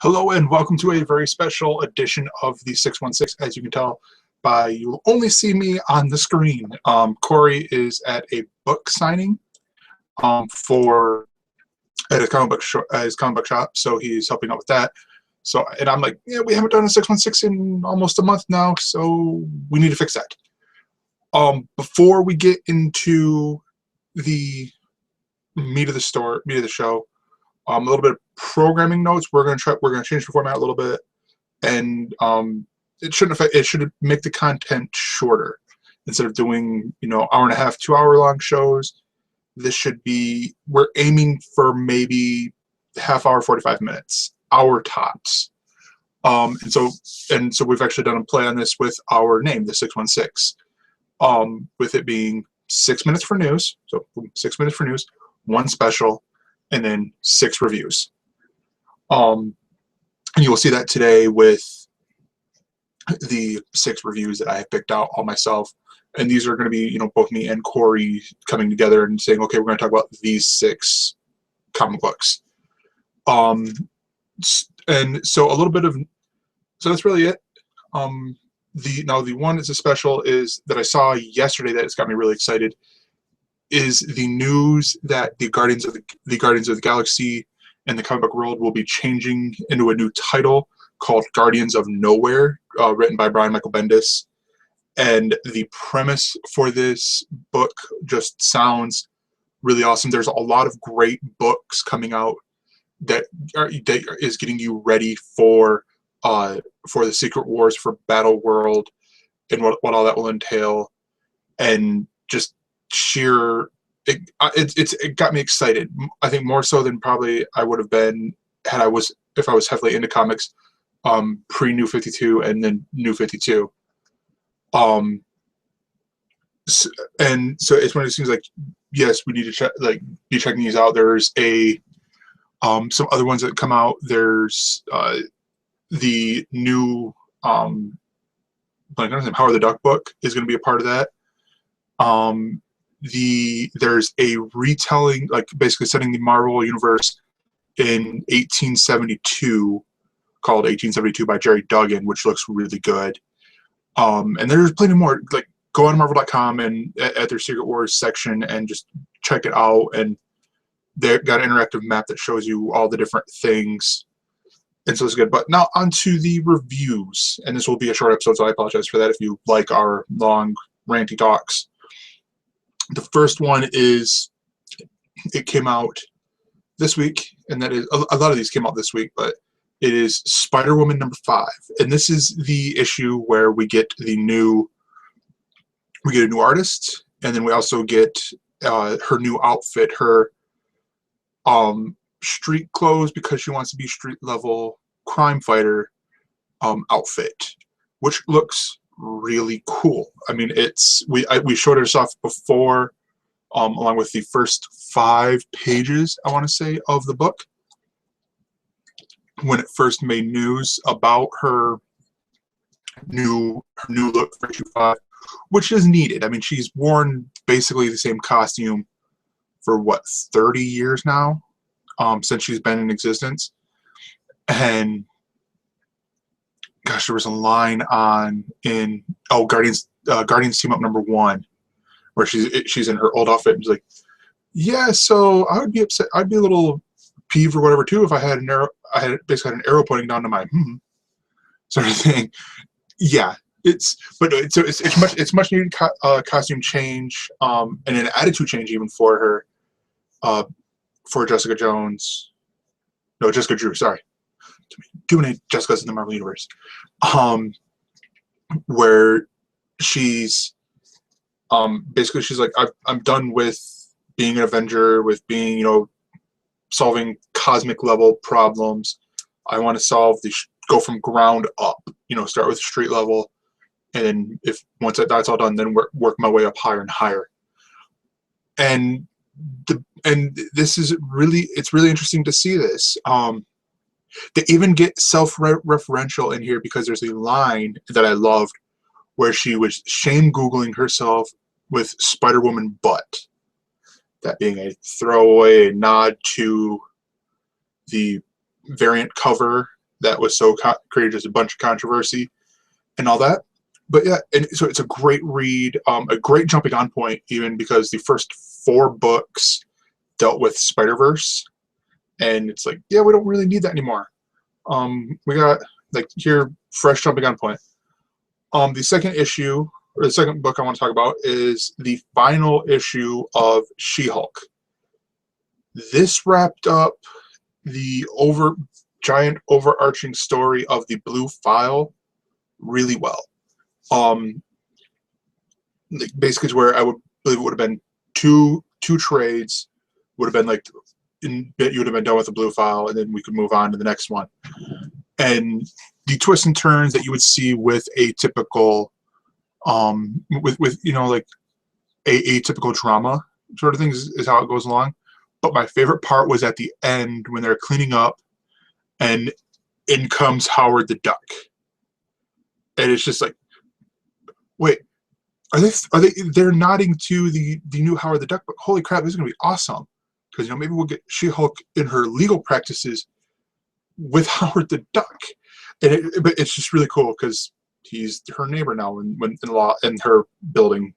Hello and welcome to a very special edition of the 616. As you can tell by you'll only see me on the screen. Corey is at a book signing for at his comic book shop, so he's helping out with that. So and I'm like, yeah, we haven't done a 616 in almost a month now, so we need to fix that. Before we get into the meat of the show. A little bit of programming notes. We're gonna change the format a little bit, and it should make the content shorter instead of doing hour and a half, 2 hour long shows. This should be, we're aiming for maybe half hour, 45 minutes, hour tops. And so we've actually done a play on this with our name, the 616. With it being 6 minutes for news, so 6 minutes for news, one special, and then 6 reviews. And you will see that today with the 6 reviews that I have picked out all myself. And these are going to be, both me and Corey coming together and saying, okay, we're going to talk about these 6 comic books. And so a little bit of, so that's really it. The one that's a special is that I saw yesterday that has got me really excited is the news that the Guardians of the Galaxy and the comic book world will be changing into a new title called Guardians of Nowhere, written by Brian Michael Bendis. And the premise for this book just sounds really awesome. There's a lot of great books coming out that is getting you ready for the Secret Wars, for Battle World, and what all that will entail, and just sheer it got me excited. I think more so than probably I would have been if I was heavily into comics pre New 52 and then New 52. And so it's one of those things like, yes, we need to be checking these out. There's some other ones that come out. There's the new Howard the Duck book is going to be a part of that. There's a retelling, basically setting the Marvel universe in 1872, called 1872 by Jerry Duggan, which looks really good. And there's plenty more. Go on Marvel.com and at their Secret Wars section and just check it out. And they've got an interactive map that shows you all the different things. And so it's good. But now onto the reviews. And this will be a short episode, so I apologize for that if you like our long ranty talks. The first one is, it came out this week, and that is, a lot of these came out this week, but it is Spider-Woman #5. And this is the issue where we get a new artist, and then we also get her new outfit, her street clothes, because she wants to be street level crime fighter outfit, which looks really cool. I mean, we showed her stuff before, along with the first 5 pages, I want to say, of the book, when it first made news about her new look for issue 5, which is needed. I mean, she's worn basically the same costume for what, 30 years now, since she's been in existence. And gosh, there was a line in Guardians Team Up #1 where she's in her old outfit and she's like, yeah, so I would be upset, I'd be a little peeved or whatever too if I had basically an arrow pointing down to my sort of thing. Yeah, it's much needed costume change, and an attitude change even for her, for Jessica Drew, sorry. Too many Jessicas in the Marvel Universe. Where she's basically, she's like, I'm done with being an Avenger, with being, solving cosmic level problems. I want to go from ground up, start with street level, and then once that's all done, then work my way up higher and higher. And this is it's really interesting to see this. They even get self-referential in here, because there's a line that I loved where she was shame Googling herself with Spider-Woman butt. That being a throwaway, a nod to the variant cover that was so created just a bunch of controversy and all that. But yeah, and so it's a great read, a great jumping on point, even because the first 4 books dealt with Spider-Verse, and it's like, yeah, we don't really need that anymore. We got like here fresh jumping on point. The second issue, or the second book I want to talk about, is the final issue of She-Hulk. This wrapped up the giant overarching story of the Blue File really well. Basically, it's where I would believe it would have been two trades, would have been like you would have been done with the Blue File, and then we could move on to the next one. And the twists and turns that you would see with a typical, with you know, like a typical drama sort of thing is how it goes along. But my favorite part was at the end when they're cleaning up, and in comes Howard the Duck, and it's just like, wait, they're nodding to the new Howard the Duck, but holy crap, this is gonna be awesome, because you know, maybe we'll get She-Hulk in her legal practices with Howard the Duck, and but it's just really cool because he's her neighbor now in her building.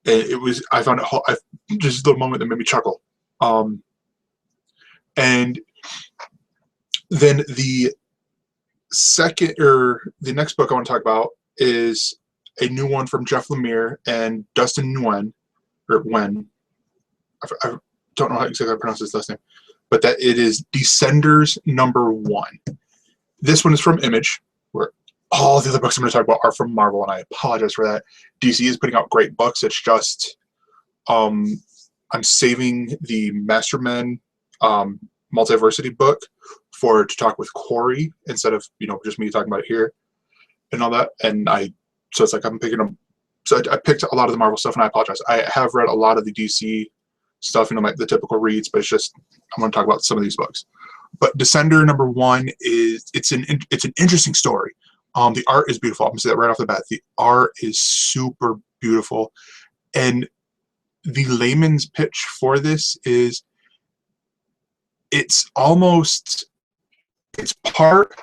And it was, I found it just a little moment that made me chuckle. And then the next book I want to talk about is a new one from Jeff Lemire and Dustin Nguyen, or Wen. I don't know how exactly I pronounce his last name, but that it is Descenders #1. This one is from Image, where all the other books I'm going to talk about are from Marvel, and I apologize for that. DC is putting out great books. It's just I'm saving the Mastermen Multiversity book to talk with Corey instead of, you know, just me talking about it here and all that. And so it's like I'm picking them. So I picked a lot of the Marvel stuff, and I apologize. I have read a lot of the DC stuff, you know, the typical reads, but it's just I'm going to talk about some of these books. But Descender #1 it's an interesting story. The art is beautiful. I'm going to say that right off the bat. The art is super beautiful. And the layman's pitch for this is it's part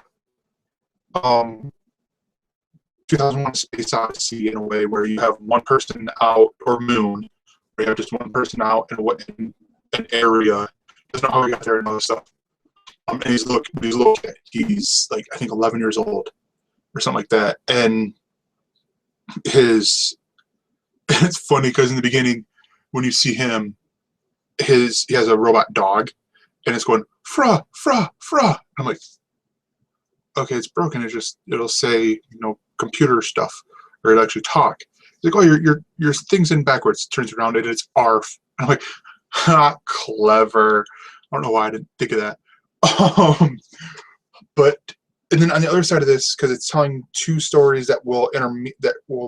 2001: Space Odyssey in a way, where you have one person out, or Moon, where you have just one person out in an area. Doesn't know how he got there and all this stuff. And he's a little kid. He's like, I think 11 years old or something like that. And it's funny because in the beginning, when you see him, he has a robot dog, and it's going fra fra fra. I'm like, okay, it's broken. It'll say, you know, computer stuff, or it'll actually talk. It's like, oh, your thing's in backwards. Turns around and it's ARF. I'm like, ha, clever. I don't know why I didn't think of that. And then on the other side of this, because it's telling 2 stories that will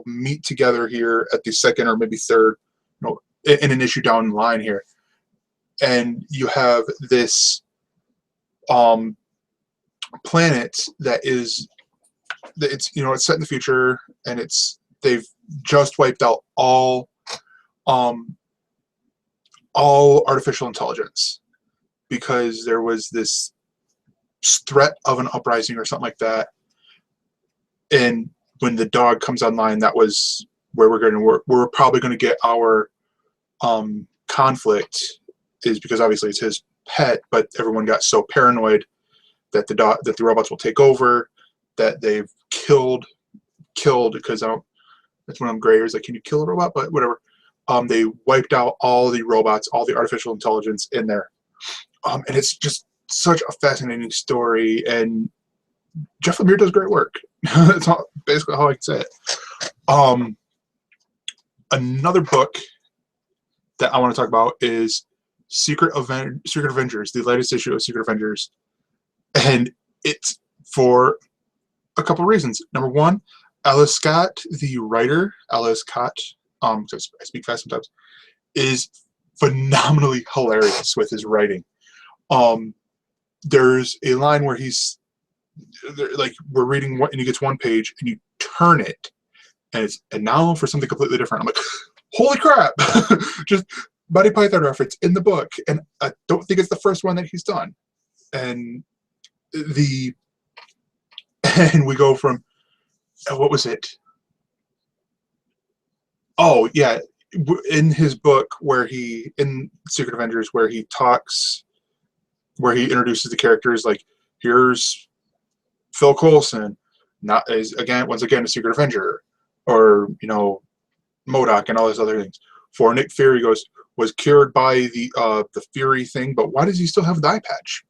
meet together here at the second or maybe third, you know, in an issue down the line here, and you have this planet it's set in the future, and they've just wiped out all artificial intelligence, because there was this threat of an uprising or something like that. And when the dog comes online, that was where we're probably going to get our conflict, is because obviously it's his pet, but everyone got so paranoid that the robots will take over, that they've killed because that's one of them Gregor's like, can you kill a robot? But whatever. They wiped out all the robots, all the artificial intelligence in there. And it's just such a fascinating story, and Jeff Lemire does great work. That's basically how I can say it. Another book that I want to talk about is Secret Avengers, the latest issue of Secret Avengers. And it's for a couple of reasons. #1, Alice Scott, the writer, Alice Scott, I speak fast sometimes, is phenomenally hilarious with his writing. There's a line where we're reading and he gets one page, and you turn it, and now for something completely different. I'm like, holy crap! Just Monty Python reference in the book, and I don't think it's the first one that he's done. And and we go from, what was it? Oh yeah, in his book in Secret Avengers, where he introduces the characters, like, here's Phil Coulson, once again a Secret Avenger, or MODOK and all these other things. For Nick Fury was cured by the Fury thing, but why does he still have the eye patch?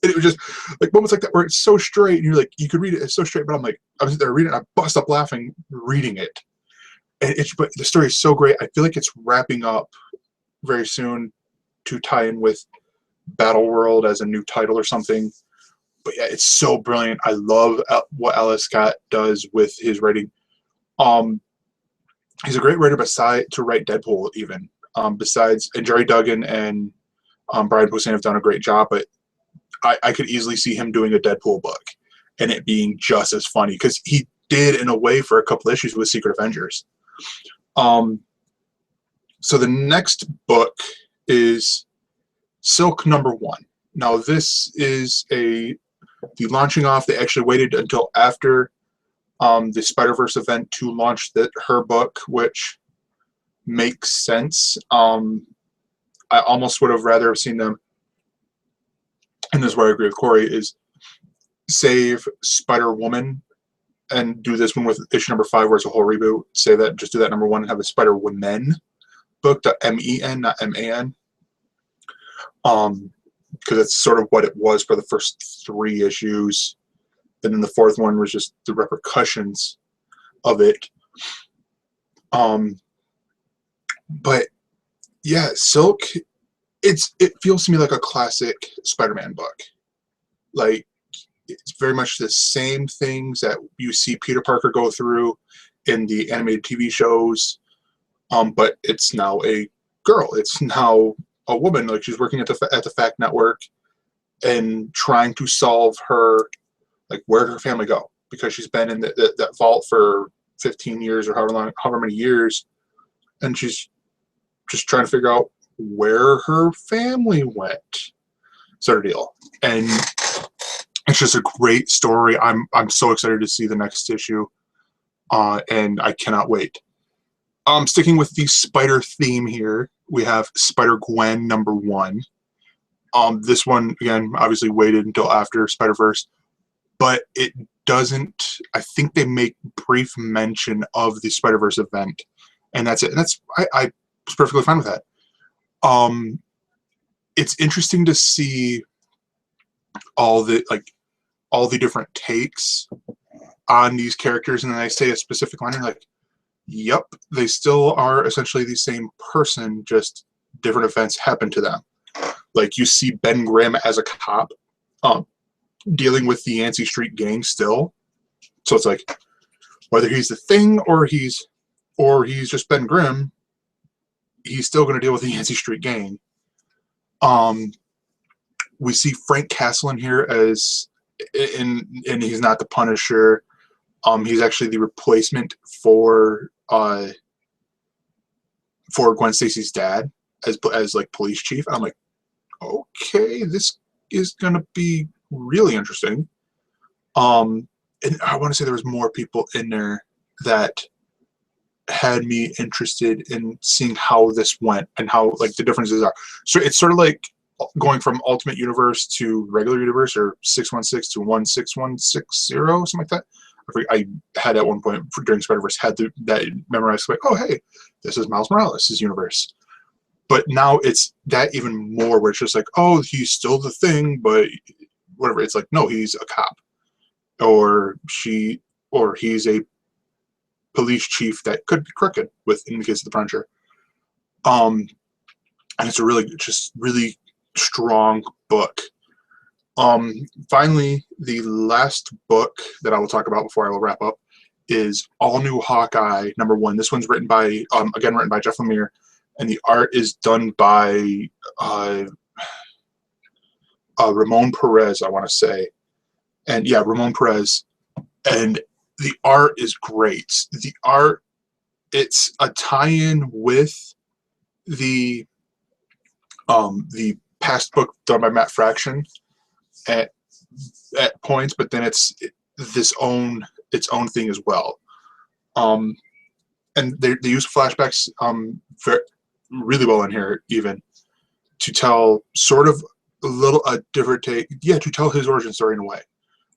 And it was just like moments like that where it's so straight, and you're like, you could read it, it's so straight, but I was there reading it, I bust up laughing reading it. And but the story is so great. I feel like it's wrapping up very soon to tie in with Battle World as a new title or something. But yeah, it's so brilliant. I love what Alex Scott does with his writing. He's a great writer to write Deadpool even. And Jerry Duggan and Brian Posehn have done a great job, but I could easily see him doing a Deadpool book and it being just as funny, because he did in a way for a couple issues with Secret Avengers. So the next book is Silk #1. Now this is the launching off. They actually waited until after the Spider-Verse event to launch her book, which makes sense. I almost would have rather have seen them, and this is where I agree with Corey, is save Spider-Woman and do this one with issue #5 where it's a whole reboot. Just do that #1 and have a Spider-Women book, MEN, not MAN. Because it's sort of what it was for the first 3 issues. And then the 4th one was just the repercussions of it. But yeah, Silk, it feels to me like a classic Spider-Man book. Like, it's very much the same things that you see Peter Parker go through in the animated TV shows, but it's now a girl. It's now a woman. Like, she's working at the Fact Network and trying to solve where did her family go? Because she's been in that vault for 15 years or however many years, and she's just trying to figure out where her family went, sort of deal. And it's just a great story. I'm so excited to see the next issue, and I cannot wait. Sticking with the spider theme here, we have Spider-Gwen #1. This one, again, obviously waited until after Spider-Verse, but it doesn't, I think they make brief mention of the Spider-Verse event, and that's it. And I was perfectly fine with that. It's interesting to see all the different takes on these characters, and then I say a specific line, and like, yep, they still are essentially the same person, just different events happen to them. Like, you see Ben Grimm as a cop, dealing with the Yancey Street gang still. So it's like, whether he's the Thing or he's just Ben Grimm, he's still going to deal with the Yancey Street gang. We see Frank Castle in here and he's not the Punisher. He's actually the replacement for Gwen Stacy's dad as like police chief. And I'm like, okay, this is gonna be really interesting. And I want to say there was more people in there that had me interested in seeing how this went and how, like, the differences are. So it's sort of like going from Ultimate Universe to regular universe, or 616 to 16160, something like that. I had at one point during Spider-Verse had that memorized, like, oh hey, this is Miles Morales' universe. But now it's that even more, where it's just like, oh, he's still the Thing, but whatever. It's like, no, he's a cop, or he's a police chief that could be crooked, in the case of the Punisher. And it's a really strong book. Finally, the last book that I will talk about before I will wrap up is All-New Hawkeye #1. This one's written by Jeff Lemire, and the art is done by Ramon Perez, I want to say. And yeah, Ramon Perez. And the art is great. The art, it's a tie-in with the past book done by Matt Fraction. And at points, but then it's its own thing as well. And they use flashbacks really well in here, even to tell sort of a different take. Yeah, to tell his origin story in a way,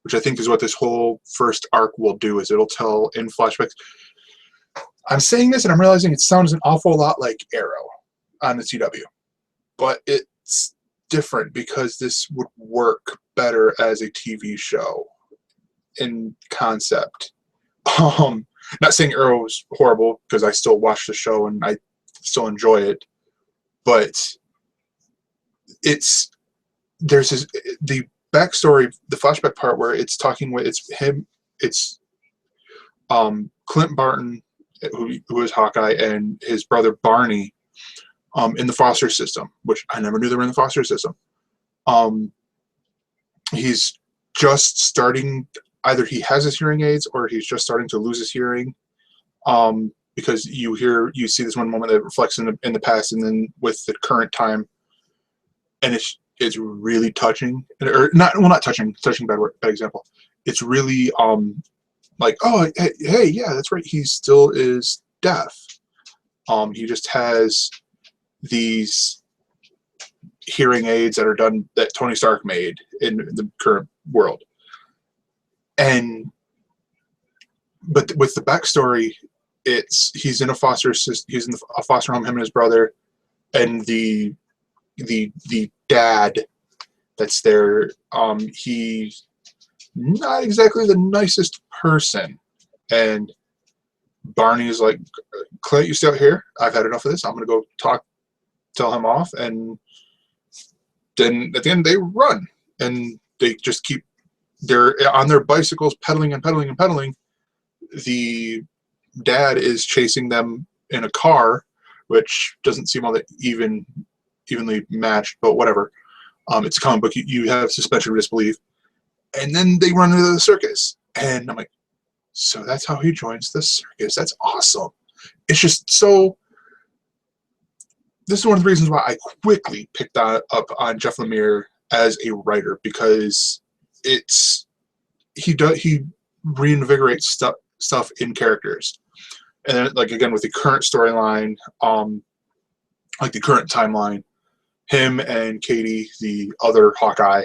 which I think is what this whole first arc will do. Is it'll tell in flashbacks. I'm saying this and I'm realizing it sounds an awful lot like Arrow on the CW, but it's different because this would work better as a TV show in concept. Not saying Arrow is horrible, because I still watch the show and I still enjoy it, but there's the backstory, the flashback part where it's Clint Barton, who is Hawkeye, and his brother Barney in the foster system, which I never knew they were in the foster system. He's just starting, either he has his hearing aids or he's just starting to lose his hearing, because you see this one moment that reflects in the past and then with the current time, and it's really touching, or not touching, bad example. It's really like, oh, hey, yeah, that's right, he still is deaf. He just has these hearing aids that Tony Stark made in the current world. But with the backstory, he's in a foster home, him and his brother, and the dad that's there, he's not exactly the nicest person, and Barney is like, Clint, you stay out here, I've had enough of this, I'm gonna go tell him off. And then at the end they run, and they just they're on their bicycles pedaling and pedaling and pedaling. The dad is chasing them in a car, which doesn't seem all that evenly matched, but whatever. It's a comic book, you have suspension of disbelief. And then they run into the circus, and I'm like, so that's how he joins the circus. That's awesome. It's just so. This is one of the reasons why I quickly picked up on Jeff Lemire as a writer, because he reinvigorates stuff in characters, and then, like, again with the current storyline, like the current timeline, him and Katie, the other Hawkeye,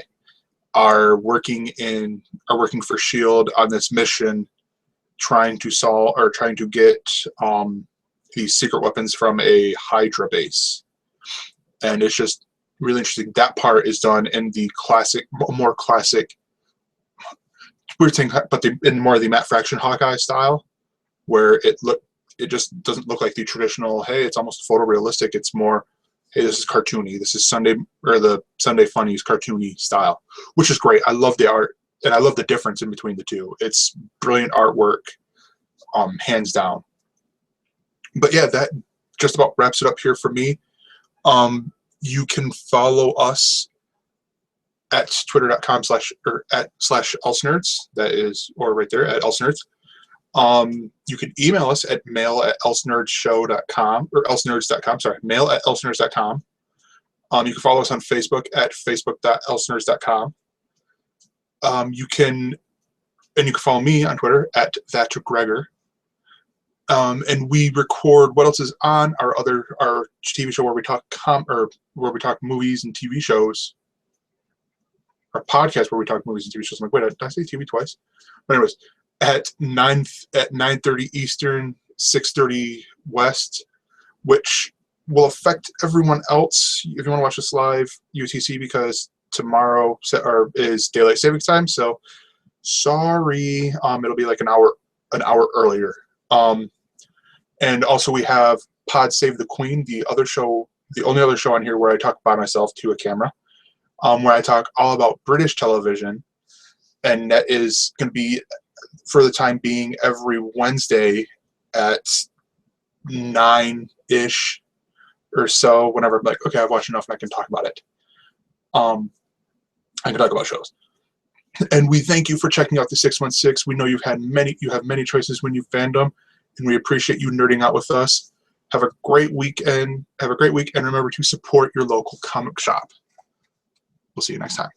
are working for S.H.I.E.L.D. on this mission, trying to get these secret weapons from a Hydra base. And it's just really interesting. That part is done in the more classic, weird thing, but in more of the Matt Fraction Hawkeye style, where it just doesn't look like the traditional, hey, it's almost photorealistic. It's more, hey, this is cartoony. This is the Sunday Funnies cartoony style, which is great. I love the art, and I love the difference in between the two. It's brilliant artwork, hands down. But yeah, that just about wraps it up here for me. You can follow us at twitter.com/elsnerds. That is, or right there at elsnerds. You can email us at mail@elsnerdshow.com or elsnerds.com. Sorry, mail@elsnerds.com. You can follow us on Facebook at facebook.elsnerds.com. You can follow me on Twitter at @Gregor. And we record what else is on our TV show where we talk movies and TV shows. Our podcast where we talk movies and TV shows. I'm like, wait, did I say TV twice? But anyways, at 9:30 Eastern, 6:30 West, which will affect everyone else if you want to watch this live UTC, because tomorrow is daylight savings time. So sorry, it'll be like an hour earlier. And also we have Pod Save the Queen, the only other show on here where I talk by myself to a camera, where I talk all about British television, and that is going to be, for the time being, every Wednesday at 9-ish or so, whenever I'm like, okay, I've watched enough and I can talk about it. I can talk about shows. And we thank you for checking out the 616. We know you have many choices when you fandom, and we appreciate you nerding out with us. Have a great weekend. And remember to support your local comic shop. We'll see you next time.